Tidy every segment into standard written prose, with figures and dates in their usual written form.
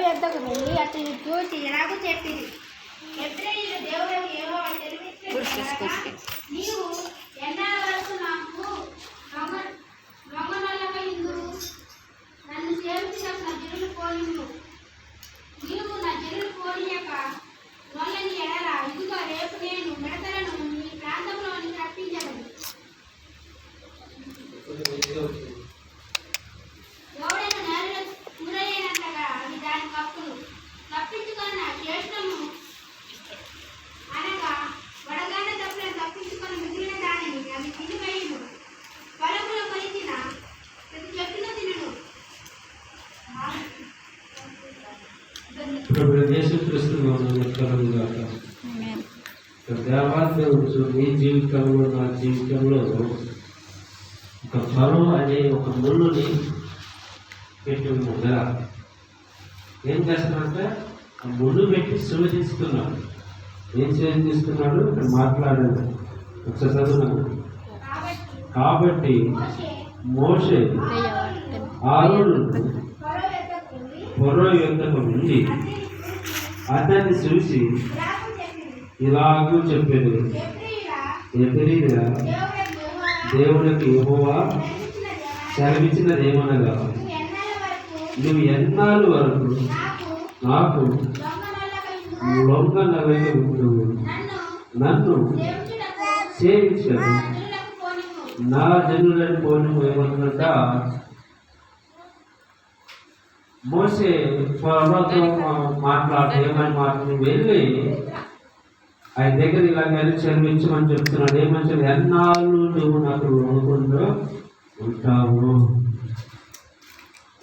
యొద్దకు వెళ్ళి అతన్ని చూసి ఇలాగూ చెప్పింది, ఎబ్రాయిల దేవుడు యెహోవా సెలవిచ్చినదేమనగా, నీవు ఎన్నాళ్ళ వరకు నాకు దొంగనొల్లకయుందువు? నన్ను సేవించినప్పుడు నా జనులు పోనిమ్ము. నీవు నా జనులు పోనీయక నొల్లని ఎడల ఇదిగో రేపు నేను మిడతలను నీ ప్రాంతంలోనికి రప్పించదను. ఎవడైనా నేలలో కూరయ్యేనంతగా అవి దాని కప్పులు తప్పించుకున్న జ్యేష్ఠము అనగా వడగాన తప్పులను తప్పించుకుని మిగిలిన దానిని అవి తినివేయును. పొలములో కొలిచిన ప్రతి చెట్టును తినను. దేవాదేవుడు నీ జీవితంలో నా జీవితంలో ఒక ఫలం అనే ఒక ముళ్ళుని పెట్టి కదా ఏం చేస్తానంటే ఆ ముళ్ళు పెట్టి శోధిస్తున్నాడు. ఏం శోధిస్తున్నాడు? ఇక్కడ మాట్లాడాడు ఒకసారి చదువున్నాను. కాబట్టి మోషే ఆరోను ఫరో యొద్దకు వెళ్ళి అతన్ని చూసి ఇలాగూ చెప్పాడు, ఎబ్రీయుల దేవునికి యెహోవా సెలవిచ్చినదేమనగా, నువ్వు ఎన్నాళ్ళ వరకు నాకు లొంగనవైన ఉండువు, నన్ను సేవించను, నా జనులను పోను. ఏమన్నట మోసే ఫరోతో ఏమని మాట్లాడి వెళ్ళి ఆయన దగ్గర ఇలాగైనా క్షమించమని చెప్తున్నాడు. ఏమని ఎన్నాళ్ళు నువ్వు నాకు లొంగకుండా ఉంటావు?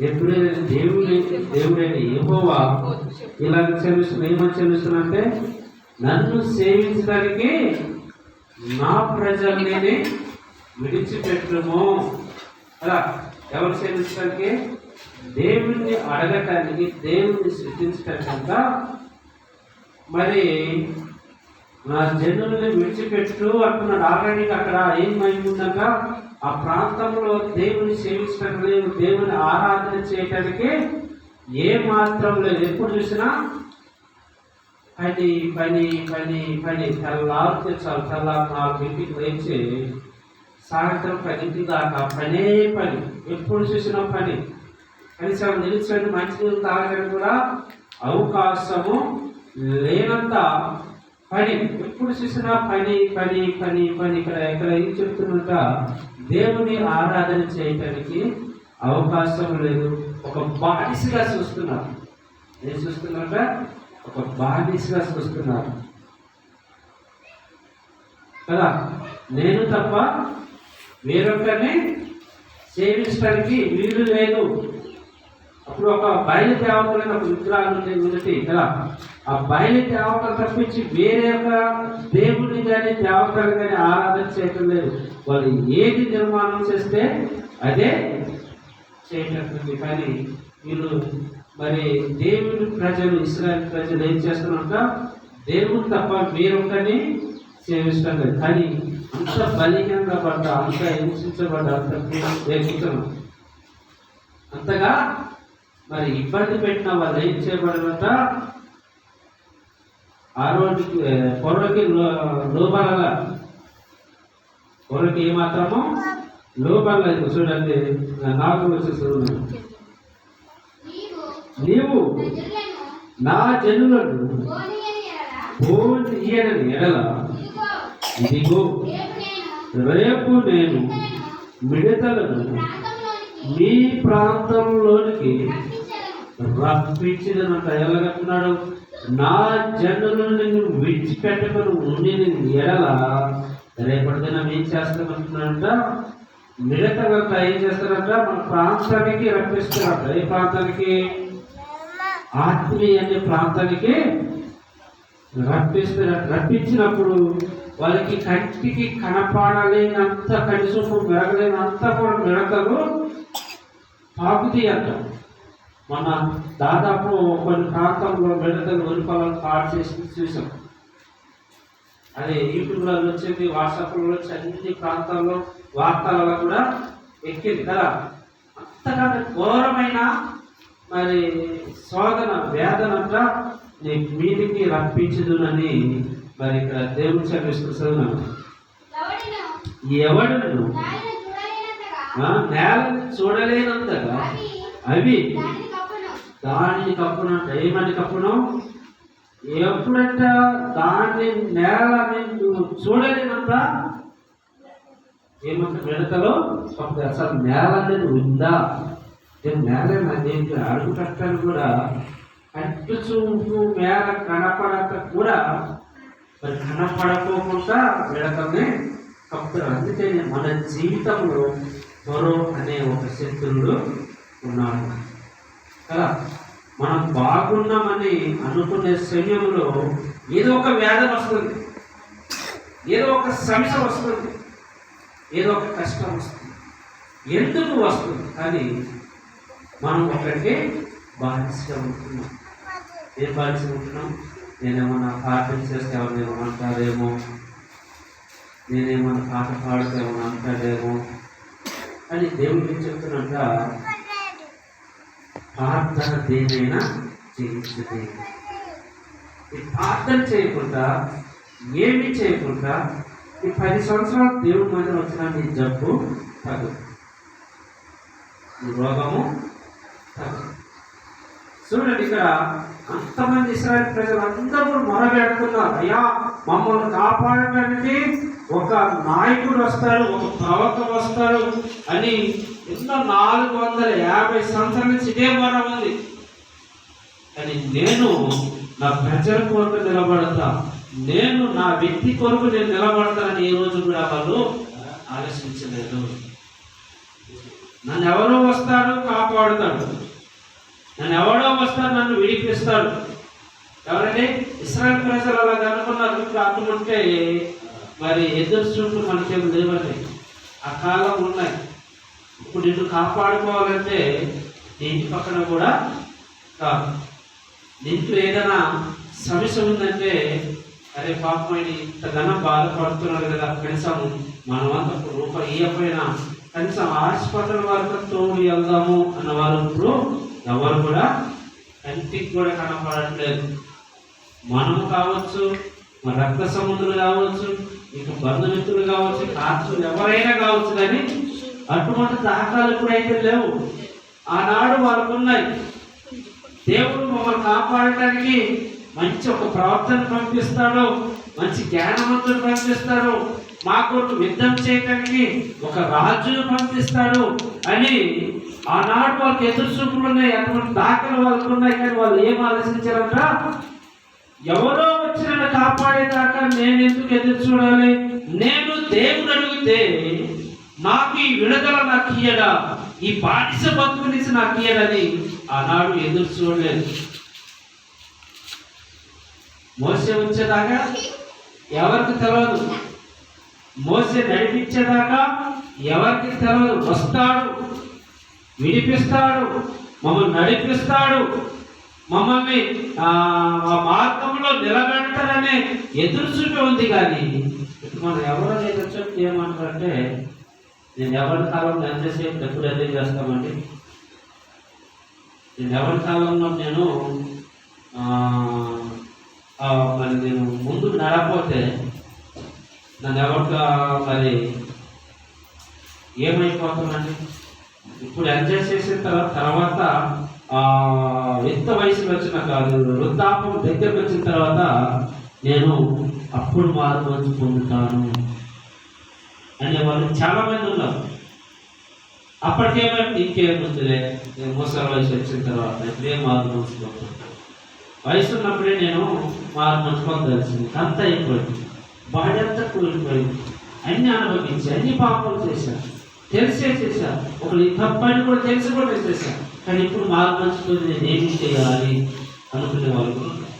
ఎప్పుడైనా దేవుడైన యెహోవా ఇలాగ క్షమిస్తున్నా. ఏమని క్షమిస్తున్నా? నన్ను సేవించడానికి నా ప్రజల్ని విడిచిపెట్టము. అలా ఎవరు సేవించడానికి? దేవుణ్ణి అడగటానికి, దేవుణ్ణి సృష్టించటానికంట మరి నా జనుల్ని విడిచిపెట్టు అంటున్నాడు. ఆల్రెడీ అక్కడ ఏమైందక ఆ ప్రాంతంలో దేవుని సేవించడం లేదు, దేవుని ఆరాధన చేయటానికి ఏ మాత్రం లేదు. ఎప్పుడు చూసినా పని పని పని పని తెల్లారితే చాలు. తెల్లారు 4 లేచి సాయంత్రం 10 దాకా పనే పని. ఎప్పుడు చూసినా పని. కనీసం నిలిచి మంచినీళ్ళు తాగడానికి కూడా అవకాశము లేనంత పని. ఎప్పుడు చూసినా పని పని పని పని. ఇక్కడ ఏం చెప్తున్నట? దేవుని ఆరాధన చేయటానికి అవకాశం లేదు. ఒక బానిసగా చూస్తున్నారు. ఏం చూస్తున్నారట? ఒక బానిసగా చూస్తున్నారు కదా. నేను తప్ప వేరొకరిని సేవించడానికి వీలు లేదు. అప్పుడు ఒక బయలు దేవతలను ఒక విగ్రహాలు ఉన్నది కదా. ఆ బయలు దేవతలు తప్పించి వేరే ఒక దేవుడిని కానీ దేవతలు కానీ ఆరాధన చేయటం లేదు. వాళ్ళు ఏది నిర్మాణం చేస్తే అదే చేయటం. కానీ వీళ్ళు మరి దేవుని ప్రజలు, ఇశ్రాయేలు ప్రజలు ఏం చేస్తున్నారంట? దేవుడు తప్ప వేరొకరిని సేవిస్తాం లేదు. కానీ అంత బలీయంగా పడ్డా, అంత హింసించబడ్డా, అంతగా మరి ఇబ్బంది పెట్టిన వాళ్ళు ఏం చేయబడినంట? ఆ రోజుకి పొరకి లోబడగా, పొరకి ఏమాత్రము లోబడలేదు. చూడండి, నాకు వచ్చి చూడండి, నీవు నా జనులను పోనీయని ఎడల ఇదిగో రేపు నేను మిడతలను మీ ప్రాంతంలోనికి రప్పించినంత. ఎలాగంటున్నాడు? నా జనులను నువ్వు విడిచిపెట్టమని ఉండి ఎడల రేపటి దినం ఏం చేస్తామంటున్నాడంట? మిడతలంతా ఏం చేస్తారంట? మన ప్రాంతానికి రప్పిస్తారంట. ఏ ప్రాంతానికి? ఆత్మీయ అనే ప్రాంతానికి రప్పించినప్పుడు వాళ్ళకి కంటికి కనపడలేనంత, కనీసం మెరగలేనంత కూడా మిడతలు తాకుతాయి అంట. మన దాదాపు కొన్ని ప్రాంతంలో మిడతలు వరిపాలను పాడు చేసి చూసాం. అదే యూట్యూబ్లో వచ్చింది, వాట్సాప్లో వచ్చి అన్ని ప్రాంతాల్లో వార్తలలో కూడా ఎక్కింది కదా. అంతకంటే ఘోరమైన మరి శోధన వేదనంట నీ మీదికి రప్పించుదునని మరి ఇక్కడ దేవుడు చదివిస్తున్నాను. ఎవడును నేలని చూడలేనంతగా అవి దానిని కప్పునంట. ఏమని కప్పును? ఎప్పుడంట దాన్ని నేలని నువ్వు చూడలేనంత ఏమంట మిడతలో అసలు నేల అనేది ఉందా? నేల నాదేంటి అడుగు కట్టాను కూడా అడ్డు చూపు మేర కనపడక కూడా మరి కనపడకోకుండా మిడతల్ని కప్పుతారు. అందుకే మన జీవితంలో మరో అనే ఒక శత్రువుడు ఉన్నాడు కదా. మనం బాగున్నామని అనుకునే సమయంలో ఏదో ఒక వేదన వస్తుంది, ఏదో ఒక సమస్య వస్తుంది, ఏదో ఒక కష్టం వస్తుంది. ఎందుకు వస్తుంది? కానీ మనం ఒకరికి బాధ్యతగా ఉంటున్నాం. ఏం బాధ్యత ఉంటున్నాం? నేనేమన్నా ప్రార్థన చేస్తే ఎవరినేమో అంటారేమో, నేనేమన్నా పాట పాడితే ఏమన్నా అంటాడేమో అని దేవుడు ఏం చెప్తున్నట్ట, ప్రార్థన దేనైనా చేయించదే. ఈ ప్రార్థన చేయకుండా ఏమీ చేయకుండా ఈ 10 సంవత్సరాలు దేవుడి మీద వచ్చిన నీ జబ్బు తగ్గు, నీ రోగము తగ్గు. చూడండి, ఇక్కడ అంతమంది ఇశ్రాయేలు ప్రజలు అందరూ మొరబెడుతున్నారు, అయ్యా మమ్మల్ని కాపాడడానికి ఒక నాయకుడు వస్తాడు, ఒక ప్రవక్త వస్తాడు అని ఎన్నో 450 సంవత్సరాల నుంచి ఇదే మొర ఉంది. కానీ నేను నా ప్రజల కొరకు నిలబడతా, నేను నా వ్యక్తి కొరకు నేను నిలబడతానని ఏ రోజు కూడా వాళ్ళు ఆలోచించలేదు. నన్ను ఎవరో వస్తాడు కాపాడుతాడు, నన్ను ఎవడో వస్తాడు నన్ను విడిపిస్తాడు. ఎవరంటే ఇశ్రాయేలు ప్రజలు అలా అనుకున్నారు. కాకుంటే మరి ఎదురు చూపు మనకేం లేవండి, ఆ కాలం ఉన్నాయి. ఇప్పుడు నిన్ను కాపాడుకోవాలంటే నీ ఇంటి పక్కన కూడా కాదు. నీకు ఏదైనా సమస్య ఉందంటే అరే పాపం ఇంతగానో బాధపడుతున్నారు కదా, కనీసం మనమంతా రూపాయి ఇవ్వకపోయినా కనీసం హాస్పిటల్ వరకు తోడు వెళ్దాము అన్నవారు ఇప్పుడు ఎవరు కూడా కంటికి కూడా కనపడట్లేదు. మనము కావచ్చు, మన రక్త సంబంధులు కావచ్చు, ఇంకా బంధుమిత్రులు కావచ్చు, కాచులు ఎవరైనా కావచ్చు, కానీ అటువంటి దాఖలు ఇప్పుడైతే లేవు. ఆనాడు వాళ్ళకు ఉన్నాయి. దేవుడు మమ్మల్ని కాపాడటానికి మంచి ఒక ప్రవర్తన పంపిస్తాడు, మంచి జ్ఞానవంతుడు పంపిస్తాడు, మా కొరకు యుద్ధం చేయడానికి ఒక రాజును పంపిస్తాడు అని ఆనాడు వాళ్ళకి ఎదురు చూపులు ఉన్నాయి. అటువంటి దాఖలు వాళ్ళకు ఉన్నాయి. కానీ వాళ్ళు ఏం ఆలోచించారంట, ఎవరో వచ్చి నన్ను కాపాడేదాకా నేను ఎందుకు ఎదురు చూడాలి? నేను దేవుడు అడిగితే నాకు ఈ విడుదల నాకు ఇయ్యడా, ఈ బానిస బతుకు నుంచి నాకు ఇయ్యడని ఆనాడు ఎదురు చూడలేదు. మోసే వచ్చేదాకా ఎవరికి తెలియదు, మోసే నడిపించేదాకా ఎవరికి తెలియదు. వస్తాడు, విడిపిస్తాడు, మమ్మల్ని నడిపిస్తాడు, మమ్మల్ని మార్గంలో నిలబెడతారనే ఎదురు చూపే ఉంది. కానీ మనం ఎవరో ఎదురు చూపి ఏమంటారంటే, నేను ఎవరి కాలంలో ఎంతసేపు ఎప్పుడు అదే చేస్తామండి, నేను ఎవరి కాలంలో నేను మరి నేను ముందుకు నడకపోతే నన్ను ఎవరిగా మరి ఏమైపోతానండి. ఇప్పుడు ఎంజాయ్ చేసిన తర్వాత ఎంత వయసులో వచ్చిన కాదు, వృద్ధాపం దగ్గరకు వచ్చిన తర్వాత నేను అప్పుడు మార్పు పొందుతాను అనే వాళ్ళు చాలా మంది ఉన్నారు. అప్పటికేమైనా ఇంకేముందిలే, నేను ముసలి వయసు వచ్చిన తర్వాత ఇప్పుడే మార్పు పొందుతాను, వయసు ఉన్నప్పుడే నేను మార్పు పొందాల్సింది, అంతా అయిపోయింది, బాడీ అంతా కూలిపోయింది, అన్ని అనుభవించి అన్ని పాపాలు చేశాను, తెలిసే చేశాను, ఒకళ్ళు తప్పని కూడా తెలిసి కూడా చేశాను. కానీ ఇప్పుడు మార్పు మంచుకొని నేను ఏమి చేయాలి అనుకునే వాళ్ళు కూడా ఉన్నారు.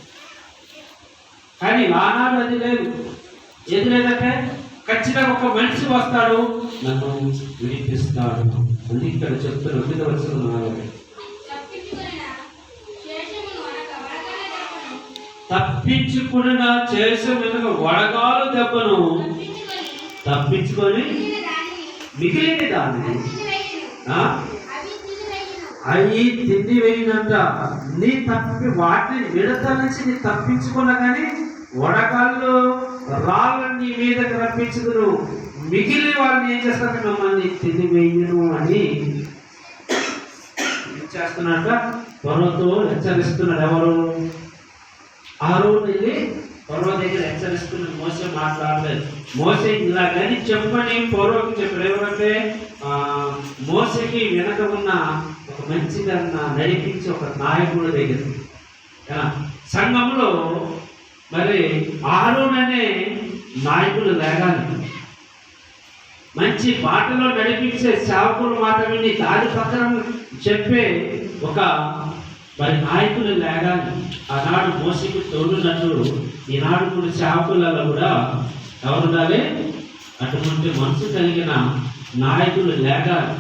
కానీ ఆనాడు అది లేదు. ఏది లేదంటే ఖచ్చితంగా ఒక మనిషి వస్తాడు, నన్ను విడిపిస్తాడు. అందుకే ఇక్కడ చెప్తున్న 9వ వచనం, తప్పించుకున్న చేసే వెనుక వడగాలు దెబ్బను తప్పించుకొని మిగిలిన దాన్ని అవి తిండి వేయినంత నీ తప్పి వాటిని విడతల నుంచి నీ తప్పించుకున్నా కానీ వడగాళ్ళు రాళ్ళని నీ మీదకి రప్పించుకును, మిగిలిన వాళ్ళని ఏం చేస్తారు, మిమ్మల్ని తిండి వేయను అని చేస్తున్నట్ట ఫరోతో హెచ్చరిస్తున్నాడు. ఎవరు? ఆరోన్ వెళ్ళి ఫరో దగ్గర హెచ్చరిస్తున్న మోసే మాట్లాడలేదు. మోసే ఇలాగని చెప్పని ఫరోకి చెప్పాడు. ఎవరంటే మోసకి వెనక ఉన్న ఒక మంచిగా నడిపించి ఒక నాయకుడి దగ్గర సంఘంలో మరి ఆరోన్ అనే నాయకులు లేగాలి, మంచి బాటలో నడిపించే సేవకుల మాట విని దారి పక్కన చెప్పే ఒక మరి నాయకులు లేగాలి. ఆనాడు మోసకి తోడున్నట్టు ఈనాడు కూడా సేవకులలో కూడా ఎవరు ఉండాలి? అటువంటి మనసు కలిగిన నాయకులు లేగాలి.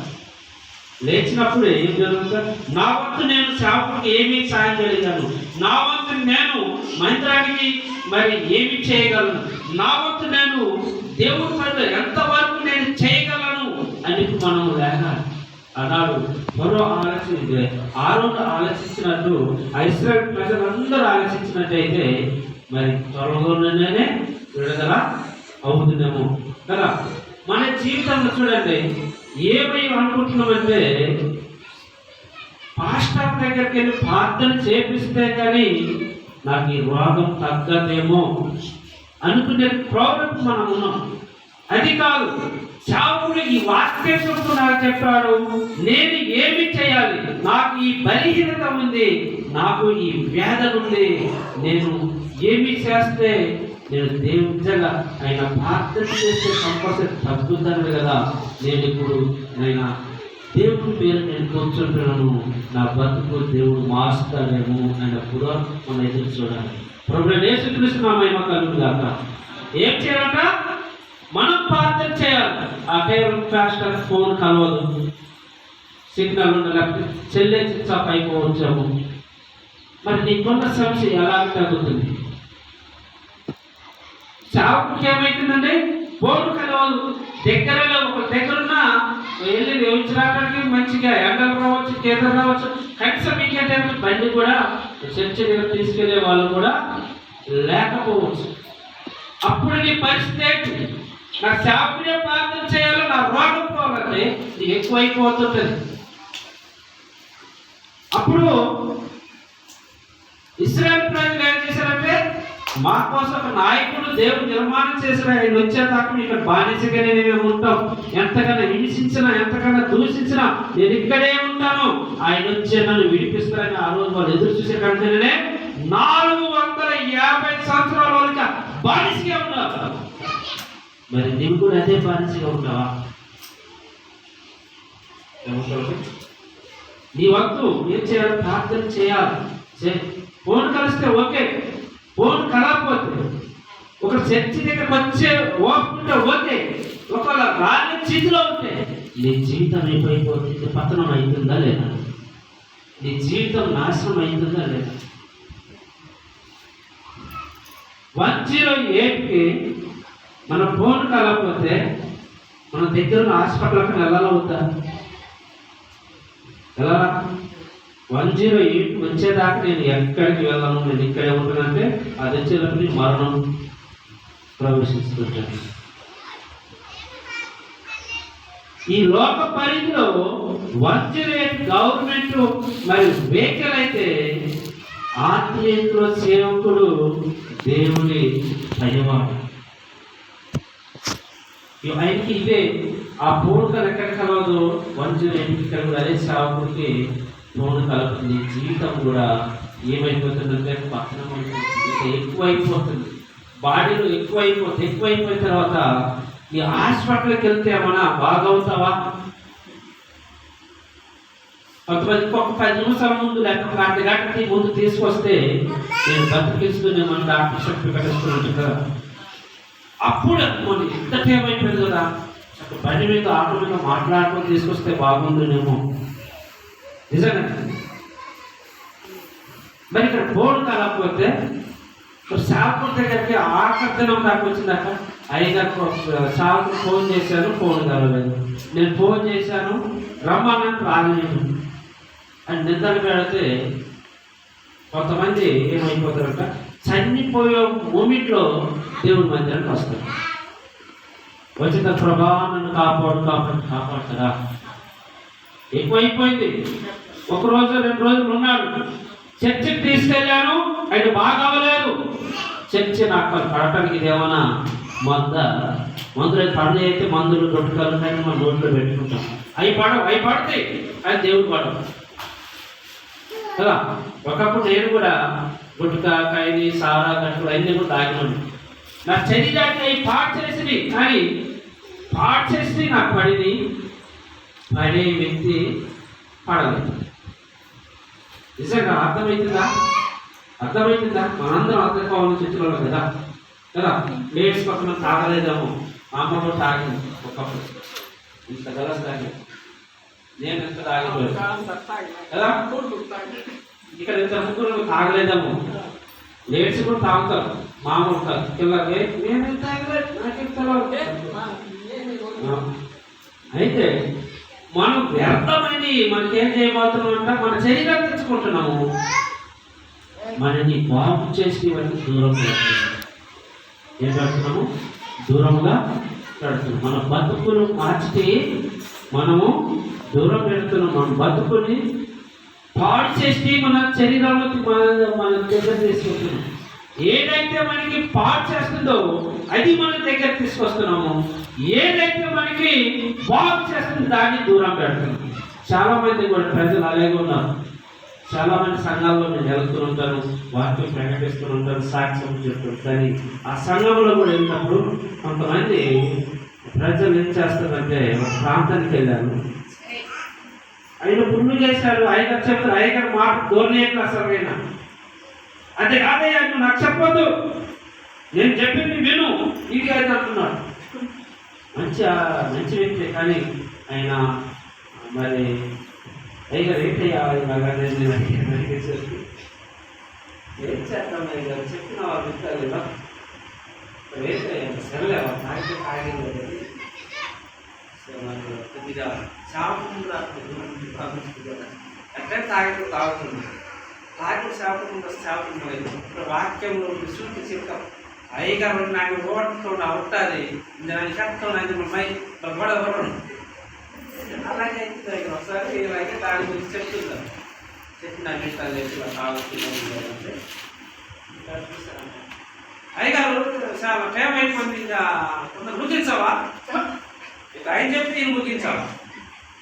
లేచినప్పుడు ఏం జరుగుతుంది? నా వంతు నేను సేవకుడికి ఏమీ సాయం చేయగలను, నా వంతు నేను మందిరానికి మరి ఏమి చేయగలను, నా వంతు నేను దేవుడి పట్ల ఎంతవరకు నేను చేయగలను అని మనం లేగాలి. అన్నాడు మరో ఆరోను ఆలోచించినట్టు ఇశ్రాయేలు ప్రజలందరూ ఆలోచించినట్టయితే మరి త్వరలోనే విడుదల అవుతుందేమో కదా. మన జీవితంలో చూడండి, ఏమై అనుకుంటున్నామంటే పాస్టర్ దగ్గరికి వెళ్ళి ప్రార్థన చేపిస్తే కానీ నాకు ఈ రోగం తగ్గదేమో అనుకునే ప్రోగ్రామ్ మనం ఉన్నాం. అది కాదు, సేవకుడు ఈ వాక్యం చెప్తూ నాకు చెప్పాడు, నేను ఏమి చేయాలి, నాకు ఈ బలహీనత ఉంది, నాకు ఈ వేదన ఉంది, నేను ఏమి చేస్తే నేను దేవుడిగా ఆయన ప్రార్థన చేస్తే కంపల్సరీ తగ్గుతాను కదా. నేను ఇప్పుడు ఆయన దేవుడి పేరు నేను కూర్చుంటున్నాను, నా బతుకు దేవుడు మారుస్తాడేమో ఆయన కూడా మనం ఎదురు చూడాలి. ప్రభువు యేసుక్రీస్తు నామమున కలుగుగాక. ఏం చేయాలంట? మనం ప్రార్థన చేయాలి. ఆ పేరు పాస్టర్ ఫోన్ కలవదు, సిగ్నల్ ఉండలేకపోతే చెల్లె చిచ్చా పైకి వచ్చాము, మరి నీకున్న సమస్య ఎలా తగ్గుతుంది? సేవకుడికి ఏమైతుందండి? ఫోన్ కలవదు. దగ్గరలో ఒక దగ్గరున్న వెళ్ళి వేయించడానికి మంచిగా ఎండలు రావచ్చు, కేతలు రావచ్చు, కనీసం మీకేంటే బండి కూడా చర్చ దగ్గర తీసుకెళ్లే వాళ్ళు కూడా లేకపోవచ్చు. అప్పుడు నీ పరిస్థితి ఏంటి? నా సేవకుడే ప్రార్థన చేయాలి, నా రోగం పోవాలంటే నీకు ఎక్కువైపోతుంది. అప్పుడు ఇశ్రాయేలు ప్రజలు ఏం చేశారంటే, మా కోసం ఒక నాయకుడు దేవుడు నిర్మాణం చేసిన ఆయన వచ్చేదాకా ఇక్కడ బానిసగానే మేము ఉంటాం, ఎంతకన్నా హింసించినా ఎంతకన్నా దూషించినా నేను ఇక్కడే ఉంటాను, ఆయన వచ్చే నన్ను విడిపిస్తారని ఆ రోజు వాళ్ళు ఎదురు చూసే కంటేనే 450 సంవత్సరాల వరకు బానిసగా ఉన్నారు. మరి నీవు కూడా అదే బానిసగా ఉంటావా? నీ వద్దు ఏం చేయాలి? ప్రార్థన చేయాలి. ఫోన్ కలిస్తే ఓకే, ఫోన్ కలగకపోతే ఒక చర్చి దగ్గరకు వచ్చే ఓపుకుంటే ఓకే, ఒకవేళ రాని చేతిలో ఉంటే నీ జీవితం అయిపోయిపోతుంది. పతనం అవుతుందా లేదా? నీ జీవితం నాశనం అవుతుందా లేదా? 108కి మన ఫోన్ కలగకపోతే మన దగ్గర ఉన్న హాస్పిటల్కి వెళ్ళాలవుతా? ఎలా? 108 వచ్చేదాకా నేను ఎక్కడికి వెళ్ళాను, నేను ఇక్కడే ఉంటానంటే అది వచ్చేటప్పుడు మరణం ప్రవేశిస్తుంటాను. ఈ లోక పరిధిలో 108 గవర్నమెంట్ మరి వెహికల్ అయితే, ఆత్మీయతలో సేవకుడు దేవుని భయవాడు. ఆయనకి ఇదే ఆ పూర్వకలు ఎక్కడ కలవదు, 108 ఇక్కడ కూడా అదే సేవకుడికి ఫోన్ కలుపుతుంది. జీవితం కూడా ఏమైపోతుందంటే పతనం అయిపోతుంది, ఎక్కువైపోతుంది, బాడీలో ఎక్కువైపోయిన తర్వాత ఈ హాస్పిటల్కి వెళ్తే ఏమన్నా బాగవుతావా? కొంతమంది ఒక 10 నిమిషాల ముందు లేక ఒక అర్ధ గంటకి ముందు తీసుకొస్తే నేను బతికిస్తున్నామని డాక్టర్ సర్టిఫికెట్ ఇస్తున్నాను కదా. అప్పుడు అనుకోండి ఎంత టైం అయిపోయింది కదా, బండి మీద ఆటో మీద మాట్లాడుకొని తీసుకొస్తే బాగుండునేమో. నిజంగా మరి ఇక్కడ ఫోన్ కలగకపోతే సేవకుడి దగ్గరికి ఆకర్షణం దాకా వచ్చిందాక అయ్యగారు సేవకుడు ఫోన్ చేశాను, ఫోన్ కలవలేదు, నేను ఫోన్ చేశాను రమ్మన్నట్టు రాలేదు. అని నిద్ర పెడితే కొంతమంది ఏమైపోతారంట, చనిపోయే మూమెంట్లో దేవుని మందిరానికి వస్తారు. వచ్చిన ప్రభా నన్ను కాపాడుతారా. ఎక్కువైపోయింది. ఒక రోజు 2 రోజులు ఉన్నాడు. చర్చికి తీసుకెళ్ళాను, ఆయన బాగా అవ్వలేదు. చర్చి నాకు పడటానికి ఇదేమన్నా మందులు పడని అయితే మందులు దొట్టుకాలు కానీ మన నోట్లో పెట్టుకుంటాం. అవి పడతాయి, అది దేవుడు పడవు కదా. ఒకప్పుడు నేను కూడా గుట్కా కాయని సారా గట్టులు అన్నీ కూడా తాగినాను. నా శరీరాన్ని అవి పాడు చేసినవి, కానీ పాడు చేసి నాకు పడింది. పడే వ్యక్తి పడలేదు. నిజంగా అర్థమవుతుందా? మనందరం అర్థం కావాలని చర్చలో కదా లేడీస్ పక్కన తాగలేదాము. మా అమ్మ కూడా తాగింది ఒకప్పుడు, ఇంత గలస్ తాగి, నేను ఎంత తాగిపోయాను కదా. ఇక్కడ ఇంత ముగ్గురు తాగలేదాము. లేడీస్ కూడా తాగుతారు, మామూలు కాదు. పిల్లలకి నేను తాగలేదు, నాకేం అయితే మనం వ్యర్థమైన మనకేం చేయబోతున్నాం అంటే మన శరీరం తెచ్చుకుంటున్నాము. మనని బాగు చేసి వాటిని దూరంగా ఏం పెడుతున్నాము? దూరంగా పెడుతున్నాం. మన బతుకును మార్చితే మనము దూరం పెడుతున్నాం. మన బతుకుని పాడు చేసి మన శరీరంలోకి మన దగ్గర తీసుకొస్తున్నాం. ఏదైతే మనకి పాడు చేస్తుందో అది మన దగ్గర తీసుకొస్తున్నాము. ఏదైతే మనకి బాగు చేస్తుందో దాన్ని దూరం పెడుతున్నాం. చాలా మంది కూడా ప్రజలు అలాగే ఉన్నారు. చాలా మంది సంఘాల్లో నేను వెళ్తూ ఉంటాను, వాక్యం ప్రకటిస్తూ ఉంటాను, సాక్ష్యం చెప్తాను. కానీ ఆ సంఘంలో కూడా వెళ్ళినప్పుడు కొంతమంది ప్రజలు ఏం చేస్తారంటే, ఒక ప్రాంతానికి వెళ్ళాను, ఆయన పుణ్యం చేశాడు, ఆయన చెప్తారు, ఆయన మాట ధోరణి అసలైనా అంటే కాదయ్యా నువ్వు నాకు చెప్పొద్దు, నేను చెప్పింది విను, ఇది అయితే అంటున్నాడు. మంచి వ్యక్తి. కానీ ఆయన మరి అయ్యా ఏంటయ్యా ఏం చేద్దాం అయ్యా చెప్పిన వాళ్ళు వింటారు కదా. ఏంటయ్యా సరేలేవా తాగితే తాగింది కొద్దిగా శాపం అంటే తాగుతుంది. తాగి శాపం ఇప్పుడు వాక్యంలో విసుకు చెప్తాం. అయ్యగారు నాకు ఓటుతో అవుతుంది, దాని చెప్తాం గొడవ. అలాగే ఒకసారి ఇలాగే దాని గురించి చెప్తున్నారు. చెప్పిన ఇట్లా తాగుతుందంటే అయ్యగారు చాలా ప్రేమ అయిపోయింది, ఇంకా కొందరు ముగించావా? ఆయన చెప్తే ఈయన ముగించావా?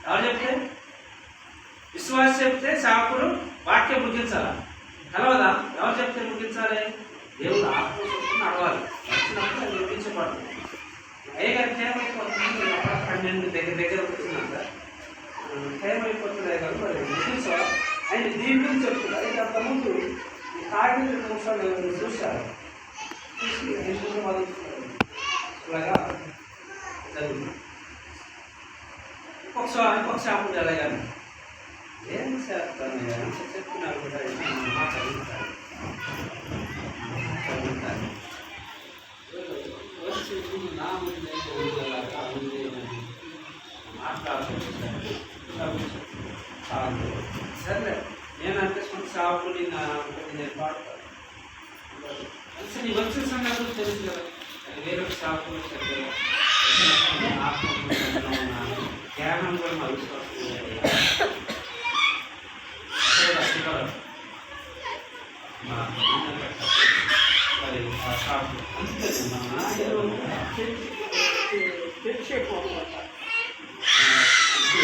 ఎవరు చెప్తే? విశ్వాస చెప్తే శాపుడు వాక్యం ముగించాలా? కలవదా? ఎవరు చెప్తే ముగించాలి? దేవుడు ఆత్మ అడవాలి. వచ్చినప్పుడు అది ముగించబడుతుంది. అయ్యగారు టైం అయిపోతుంది, 12 దగ్గర వచ్చిందంట. టైం అయిపోతుంది అయ్యగారు, మరి ముగించాలా? ఆయన దీని గురించి చెప్తున్నారు. అయితే అంతకుముందు ఈ తాగిన 2 నిమిషాలు చూశారు, చూసి ఇలాగా జరుగుతుంది. ఇంకొక శాపుడు ఎలాగని ఏం చేస్తాను చెప్తున్నారు కూడా చదువుతారు. సరే నేను అంటే షాపుని నేను పాడతాను. నీ వచ్చిన సంగతి తెలుసు కదా. వేరొక షాపులో చెప్పారు జ్ఞానం కూడా మా విశ్వాసం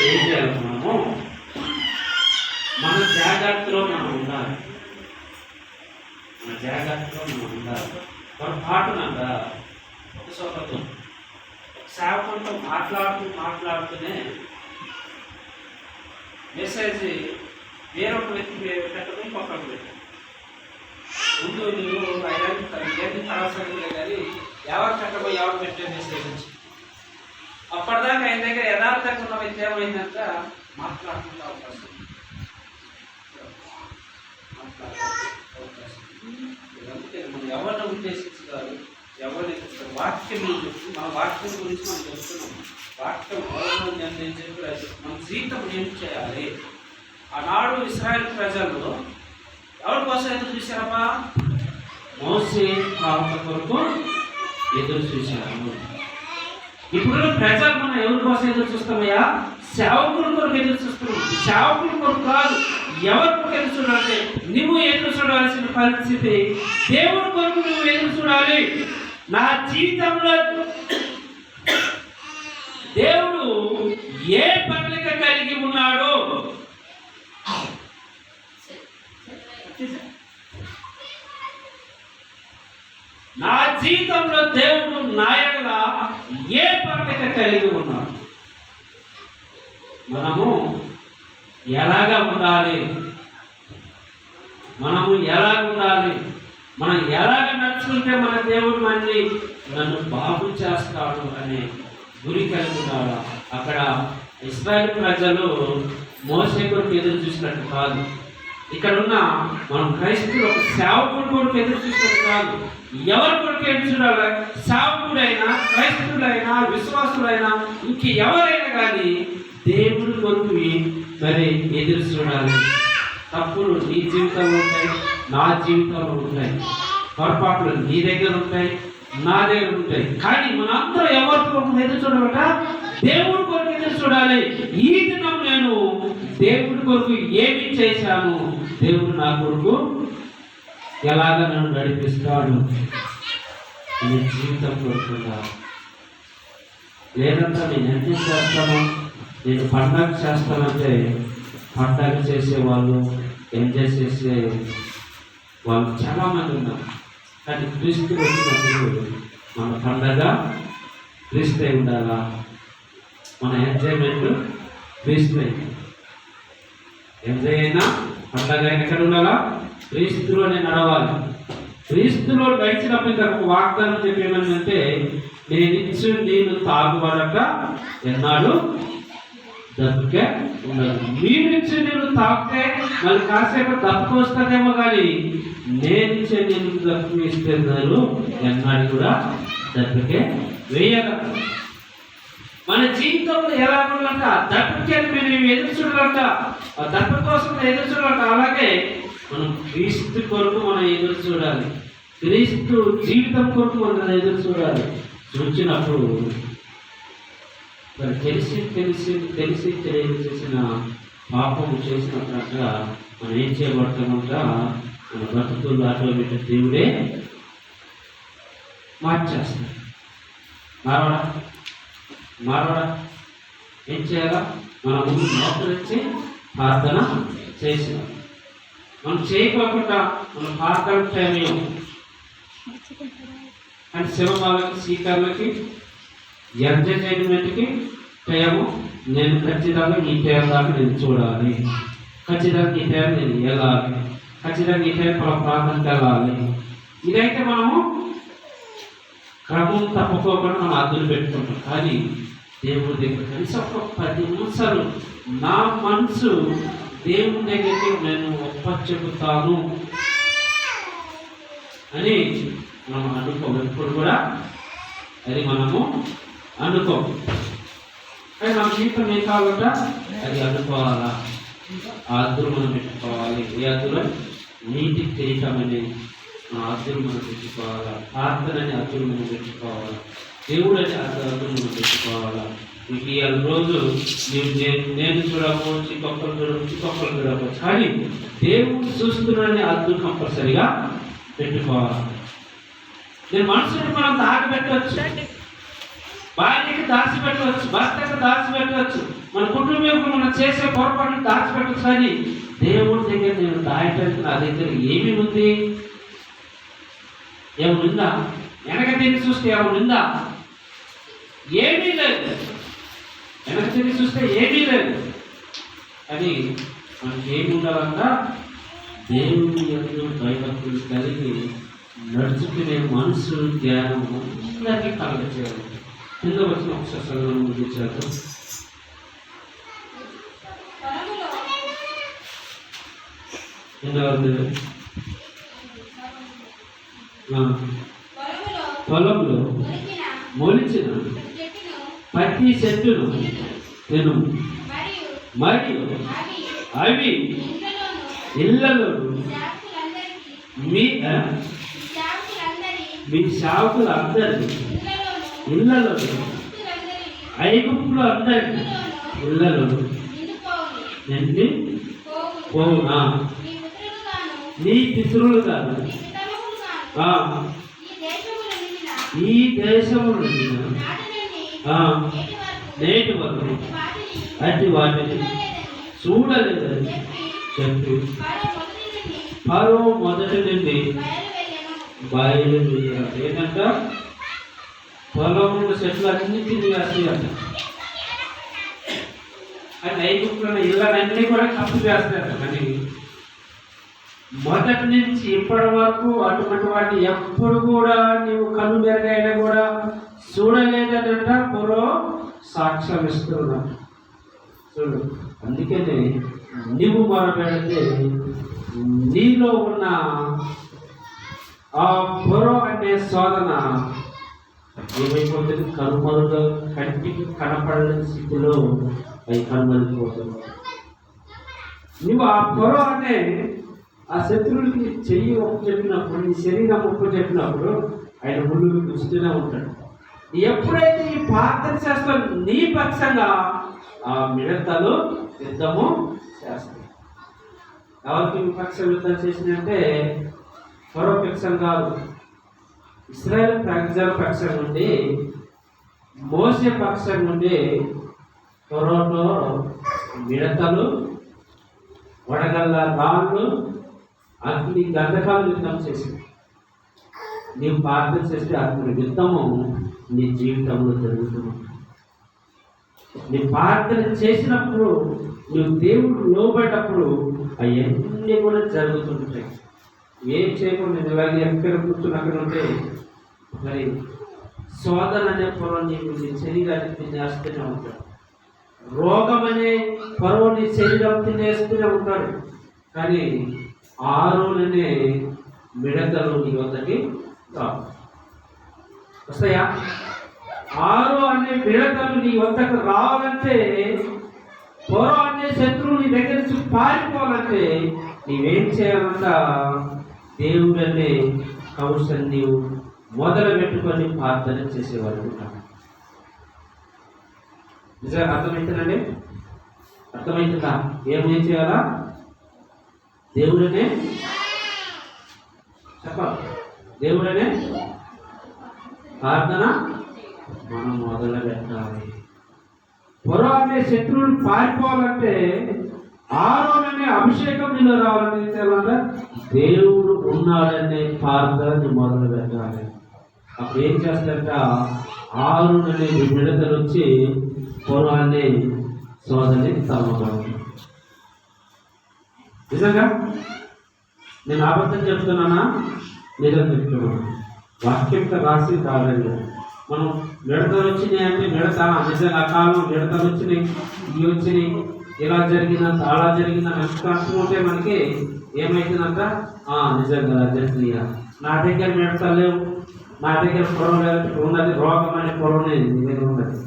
ఏం చేయాలన్నాము, మన జాగ్రత్తలో మనం ఉండాలి. పొరపాటునంట ఒక సోదరుడు సేవకులతో మాట్లాడుతూనే మెసేజ్ వేరొక వ్యక్తి పెట్టడం ఇంకొకటి పెట్టాను. ముందు నువ్వు ఇవన్నీ తరసంగా కానీ ఎవరు పెట్టబో ఎవరు పెట్టే మెసేజ్ నుంచి అప్పటిదాకా ఆయన దగ్గర యథార్థంగా ఉన్న వ్యక్తి ఏమైందంట మాట్లాడుతున్న అవకాశం. మనం ఎవరిని ఉద్దేశించాలి, ఎవరిని వాక్యం మన వాక్యం గురించి మనం చెప్తున్నాం. వాక్యం ఎవరిని నేను చెప్పి మన జీవితం ఏం చేయాలి, ఆనాడు ఇశ్రాయేల్ ప్రజలు ఎవరి కోసం ఎదురు చూశారమ్మా? మోసే ప్రవక్త కొరకు ఎదురు చూశారు. ఇప్పుడు ప్రజలు మనం ఎవరి కోసం ఎదురు చూస్తామయ్యా? సేవకుల కొరకు ఎదురు చూస్తున్నాం. సేవకుల కొరకు కాదు, ఎవరి కొరకు ఎదురు చూడాలంటే నువ్వు ఎదురు చూడాల్సిన పరిస్థితి దేవుడి కొరకు నువ్వు ఎదురు చూడాలి. నా జీవితంలో దేవుడు ఏ ప్రణాళిక కలిగి ఉన్నాడో నా జీవితంలో దేవుడు నాయకుల ఏ ప్రణాళిక కలిగి ఉన్నాడు, మనము ఎలాగా ఉండాలి, మనం ఎలాగ నడుచుకుంటే మన దేవుడు నన్ను బాగు చేస్తాడు అనే గురి కలిగి ఉన్నాడు. అక్కడ ఇశ్రాయేలు ప్రజలు మోసే కొరకు ఎదురు చూసినట్టు కాదు, ఇక్కడ ఉన్న మనం క్రైస్తవులు ఒక సేవకుడి కొరకు ఎదురు చూసినట్టు కాదు. ఎవరి కొరకు ఎదురు చూడాలి? సేవకుడైనా, క్రైస్తవుడైనా, విశ్వాసుడైనా, ఇంక ఎవరైనా కానీ దేవుడి కొరకు మరి ఎదురు చూడాలి. తప్పులు నీ జీవితంలో ఉంటాయి, నా జీవితంలో ఉంటాయి, పొరపాట్లు నీ దగ్గర ఉంటాయి, నా దగ్గర ఉంటాయి. కానీ మనందరూ ఎవరి కొరకు ఎదురు చూడాలట? దేవుడి కొరకు ఎదురు చూడాలి. ఈ దినం నేను దేవుడి కొరకు ఏమి చేశాను, దేవుడు నా కొరకు ఎలాగ నన్ను నడిపిస్తాడు నీ జీవితం కోరుకున్నాను. లేదంటే నేను ఎంత చేస్తాను, నేను పండగ చేస్తానంటే పండగ చేసేవాళ్ళు, ఎంజాయ్ చేసే వాళ్ళు చాలామంది ఉన్నారు. కానీ క్రీస్తు వచ్చినప్పుడు మన పండగ క్రీస్తు ఉండాలా, మన ఎంజాయ్మెంట్ క్రీస్తు. ఎంజాయ్ అయినా పండగ ఎక్కడ ఉండాలా? క్రీస్తులోనే నడవాలి. క్రీస్తులో నడిచినప్పుడు ఇక్కడ ఒక వాగ్దానం చెప్పేమంటే, నేను తాగువాడక ఎన్నాడు దప్పుకే ఉండదు. మీరిచ్చే నేను తాగితే మళ్ళీ కాసేపు దప్పుకు వస్తుందేమో, కానీ నేనిచ్చే నేను దప్పుకు ఇస్తే ఎన్నాడు కూడా దప్పుకే వేయగల. మన జీవితంలో ఎలా ఉండాలంట? దప్పుకే మేము ఎదురు చూడాలంట, ఆ దప్పు కోసం ఎదురు చూడాలంట. అలాగే మనం క్రీస్తు కొరకు మనం ఎదురు చూడాలి, క్రీస్తు జీవితం కొరకు మనం ఎదురు చూడాలి. చూచినప్పుడు తెలిసి చేసిన పాపము చేసినట్టుగా మనం ఏం చేయబడతామంట? మన బ్రతుకులు ఆటోమేటిక్ దేవుడే మార్చేస్తాడు. మారవడా ఏం చేయాలా? మన ముందు మోకరించి ప్రార్థన చేసిన మనం చేయకోకుండా మనం ప్రార్థన టైం అండ్ శివమాలకి, సీకర్లకి, ఎంటర్టైన్మెంట్కి టైము నేను ఖచ్చితంగా ఈ టైం దాకా నేను చూడాలి, ఖచ్చితంగా ఈ టైం నేను వెళ్ళాలి, ఖచ్చితంగా ఈ టైం ప్రార్థనకి వెళ్ళాలి. ఇదైతే మనము క్రమం తప్పుకోకుండా మనం అద్దులు పెట్టుకుంటాం. కానీ దేవుడి దగ్గర కనీసం ఒక 10 నిమిషాలు నా మనసు దేవుని దగ్గరికి నేను ఒప్పచెబుతాను అని మనం అనుకోము. ఎప్పుడు కూడా అది మనము అనుకోము. కానీ మన జీవితం ఏం కావాలంట? అది అనుకోవాలా, ఆ అద్దులు మనం పెట్టుకోవాలి. ఏ అద్దులు? నీటి కిరీటమని ఆ అద్దులు మనం పెట్టుకోవాలా, ప్రార్థనని అద్దులు మనం పెట్టుకోవాలా, దేవుడు అని అద్దులు మనం పెట్టుకోవాలా. మీకు ఈ రోజు నేను చూడకపోవచ్చు, ఇంకొకరు చూడకపోవచ్చు, కానీ దేవుడు చూస్తున్నాడని అద్దులు కంపల్సరిగా పెట్టుకోవాలి. నేను మనుషులకు మనం దాచిపెట్టవచ్చు, భార్యకి దాచిపెట్టవచ్చు, భర్తకు దాచిపెట్టవచ్చు, మన కుటుంబంలో మనం చేసే పొరపాటును దాచిపెట్టవచ్చు. కానీ దేవుడి దగ్గర నేను దాయటానికి నా దగ్గర ఏమి ఉంది? ఏముందా? వెనక తిరిగి చూస్తే ఏముందా? ఏమీ లేదు. వెనక తిరిగి చూస్తే ఏమీ లేదు. అని మనకి ఏమి ఉండాలంట? దేవుని యందు భయభక్తులు కలిగి నడుచుకునే మనసు, జ్ఞానం అందరికీ కలగచేయాలి. కింద వచ్చిన ఒకసారి ముగించారు. పొలంలో మొలిచిన ప్రతి చెట్టును తిను, మరియు అవి ఇంట్లలోను ఇళ్ళలోను సేవకులందరికీ మీ సేవకులందరి మీ సేవకులందరినీ ఇళ్ళలోను ఇళ్ళలోను భక్తులందరికీ ఐగుప్తులు అందరినీ ఇళ్ళలోను నిండిపోవును నిండి పోవును. పోవునా నీ పుత్రులుగాను నీ పితరులు కాదు నీ పితరులుగాను ఈ దేశములు నిండిన ఈ దేశము నుండి నాటి నుండి ఆ, నేటి నేటి వరకు వరకు వాటిని అట్టి వాటిని చూడలేదని చూడలేదని చెప్పి చెప్పి ఫరో మొదటి నుండి ఫరో మొదటి నుండి బయలు వెళ్ళెను. ఏంటంట పొలంలో చెట్లు అన్నింటినీ వేస్తాయంట. అది ఐగుప్తున్న ఇళ్ళనన్నీ కూడా కప్పు వేస్తాయంట. కానీ మొదటి నుంచి ఇప్పటి వరకు అటువంటి వాటిని ఎప్పుడు కూడా నీవు కళ్ళు మెరుగైనా కూడా చూడలేదనంట ఫరో సాక్ష్యం ఇస్తున్నా. చూడు, అందుకనే నీవు మొరపెడితే నీలో ఉన్న ఆ ఫరో అనే శోధన ఏమైపోతుంది? కనుమరుగా కంటికి కనపడని స్థితిలో అవి కనుమరిగిపోతుంది. నువ్వు ఆ ఫరో అనే ఆ శత్రువులకి చెయ్యి ఒప్పు చెప్పినప్పుడు, నీ శరీరం ఒప్పు చెప్పినప్పుడు ఆయన ముళ్ళు చూస్తూనే ఉంటాడు. ఎప్పుడైతే ఈ ప్రార్థన చేస్తావు నీ పక్షంగా ఆ మిడతలు యుద్ధము చేస్తాయి. ఎవరికి పక్షం యుద్ధం చేసినంటే ఫరో పక్షం కాదు, ఇశ్రాయేల్ ప్రజల పక్షం నుండి, మోసే పక్షం నుండి ఫరోతో మిడతలు, వడగళ్ళ రాళ్ళు, అగ్ని గంధకాలు యుద్ధం చేసింది. నీవు ప్రార్థన చేస్తే అగ్ని యుద్ధము నీ జీవితంలో జరుగుతుంది. నీ ప్రార్థన చేసినప్పుడు, నువ్వు దేవుడు లోబడ్డప్పుడు అవన్నీ కూడా జరుగుతుంటాయి. ఏం చేయకుండా నేను ఇలాగే ఎక్కడ కూర్చుని అక్కడ ఉంటే మరి శోధన అనే పొలం నీకు నీ శరీరాన్ని తినేస్తూనే ఉంటాడు. రోగం అనే పొలం నీ శరీరం తినేస్తూనే ఉంటాడు. కానీ ఆరోననే మిడతలు నీ వద్దకి రావు. వస్తాయా? ఆరో అనే మిడతలు నీ వద్దకు రావాలంటే, పొరం అనే శత్రువు నీ దగ్గర నుంచి పారిపోవాలంటే నీవేం చేయాలంట? దేవుడు అనే కౌశల్ నీవు మొదలు పెట్టుకొని ప్రార్థన చేసేవాడు. నిజంగా అర్థమవుతుందండి? అర్థమవుతుందా? ఏం చేయాలా? దేవుడనే చెప్పాలి. దేవుడనే ప్రార్థన మనం మొదలు పెట్టాలి. పొరం అనే శత్రువులు పారిపోవాలంటే, ఆరోననే అభిషేకం నీలో రావాలంటే ఏం చేయాలంటే దేవుడు ఉన్నాడనే ప్రార్థన మొదలు పెట్టాలి. అప్పుడు ఏం చేస్తారంట? ఆరోననే మిడతలు వచ్చి పొరాన్ని శోధని తమ్మగలరు. నిజంగా నేను అబద్ధం చెప్తున్నానా? నిజం చెప్తున్నాను. వాక్యంతో రాసి కాలేదు. మనం మిడతలు వచ్చినాయి అంటే నిజంగా ఆ కాలం మిడతలు వచ్చినాయి, ఇవి వచ్చినాయి, ఇలా జరిగిందంత అలా జరిగిందని కష్టం ఉంటే మనకి ఏమవుతుందంట? నిజంగా జరిగినాయ. నా దగ్గర మిడతలు లేవు, నా దగ్గర పొలం లేదు, ఉన్నది రోగం అనే పొలం నీ దగ్గర ఉన్నది.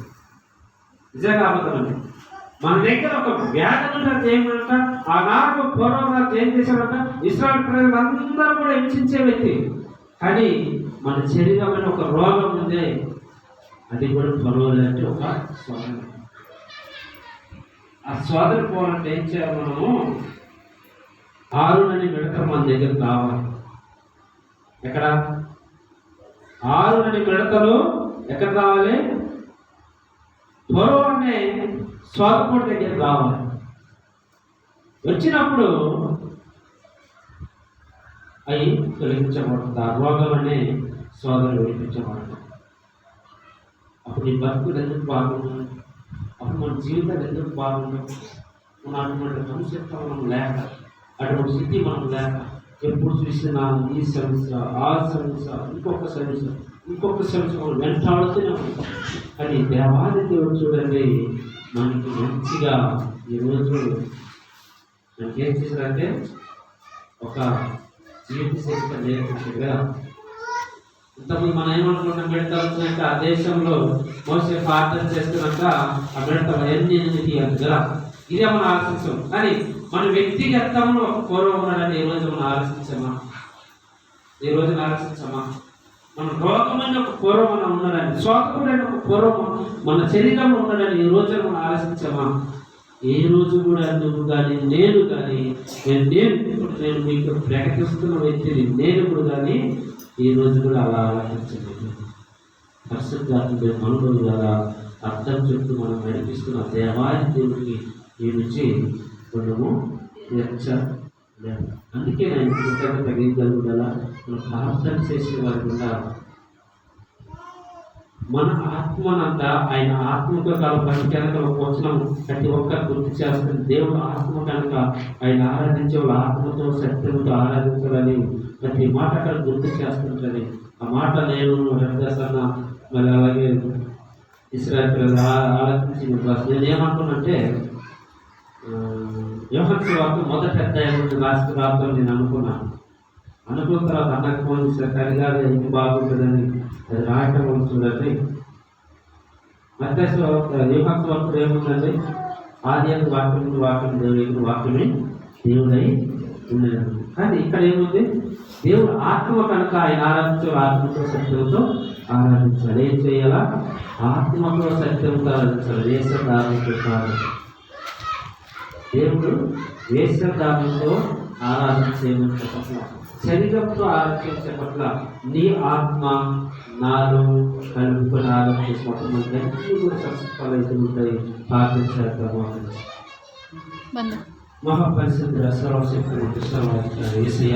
నిజంగా అబద్ధమండి. మన దగ్గర ఒక వ్యాధి ఉన్నది ఏమంట? ఆనాడు పొలం ఏం చేశాడంట? ఇశ్రాయేలు ప్రజలందరూ కూడా హింసించే వ్యక్తి. కానీ మన శరీరం అనే ఒక రోగం ఉంది, అది కూడా పొలం అంటే ఒక శోధన. ఆ శోధన పోవాలంటే ఏం చేయాలి? మనము ఆరునని మిడతలు మన దగ్గర కావాలి. ఎక్కడ? ఆరునని మిడతలు ఎక్కడ రావాలి? త్వరో అనే స్వాదపూడి దగ్గర రావాలి. వచ్చినప్పుడు అవి తొలగించబడుతుంది. ఆ రోగం అనే శోధనలు విడిపించబడుతుంది. అప్పుడు నీ బతుకులు ఎందుకు బాగుంటుంది? అప్పుడు మన జీవితాలు ఎందుకు బాగుంటుంది? మన అటువంటి భవిష్యత్తు మనం లేక, అటువంటి స్థితి మనం లేక, ఎప్పుడు చూసినా ఈ సమస్య, ఆ సమస్య, ఇంకొక సమస్య మనం వెంటాడుతూనే ఉంటాం. కానీ దేవాది దేవుడు చూడండి, మనకి మంచిగా ఈరోజు మనకి ఏం చేశారంటే ఒక జీవిత శైలి నేర్పించారు కదా. ఇంతకుముందు మనం ఏమనుకుంటాం? మిడతలు ఆ దేశంలో మోసే ప్రార్థన చేస్తున్నట్ట ఆ మిడతలు ఎన్ని తీయాలి కదా, ఇదే మనం ఆలోచిస్తాం. కానీ మన వ్యక్తిగతంలో ఒక పూర్వం ఉన్నాడని ఈ రోజు మనం ఆలోచించమా? ఈ రోజున ఆలోచించమా? మన రోగమైన ఒక పూర్వం మనం ఉన్నాడని, శోకమైన ఒక పూర్వం మన శరీరంలో ఉన్నాడని ఈ రోజున మనం ఆలోచించమా? ఏ రోజు కూడా నువ్వు కానీ నేను కానీ నేను మీకు ప్రకటిస్తున్న వ్యక్తిని నేను కూడా కానీ ఈ రోజు కూడా అలా ఆలోచించలేదు. పరిశుద్ధాత్మ అనుభవం ద్వారా అర్థం చెప్తూ మనం నడిపిస్తున్న దేవాది దేవుడికి ఈ నుంచి మనము అందుకే నేను కృతజ్ఞత తగ్గించగలుగుతా. మనం ప్రార్థన చేసే వారి కూడా మన ఆత్మనంతా ఆయన ఆత్మతో కనుక వచనం ప్రతి ఒక్కరు గుర్తు చేస్తుంది. దేవుడు ఆత్మ కనుక ఆయన ఆరాధించే వాళ్ళ ఆత్మతో సత్యంతో ఆరాధించాలని ప్రతి మాట అక్కడ గుర్తు చేస్తుంటుంది. ఆ మాట నేను రవిదాసన్న మరి అలాగే ఇస్రాయేల్ ఆలోచించి నేను ఏమనుకున్నంటే యోహాను సువార్త మొదటి అధ్యాయం రాష్ట్రాలతో నేను అనుకున్నాను. అనుకున్న తర్వాత అన్నకు ఫోన్ చేశారు, సరిగా ఇంటి బాగుంటుందని అది రాయటం చూడండి. మత్తయి యోహాను సువార్తలో ఏముందండి? ఆది అందు వాక్యం వాక్యమే దేవుడై ఉన్నాడు. కానీ ఇక్కడ ఏముంది? దేవుడు ఆత్మ కనుక ఆయన ఆరాధించే ఆత్మతో సత్యంతో ఆరాధించాలి. ఏం చేయాలా? ఆత్మతో సత్యంతో ఆరాధించాలి. వేషధారణతో కాదు. దేవుడు వేషధారణతో ఆరాధించేయమని చెప్పట్ల, శరీరంతో ఆరాధించే పట్ల నీ ఆత్మ నాలో కలుపుకొని ఆరాధించేటువంటి అన్నీ కూడా సత్ఫలితం ఉంటాయి. ప్రార్థించారు మహాపరిశుద్ధ సర్వశక్తుడు కృష్ణ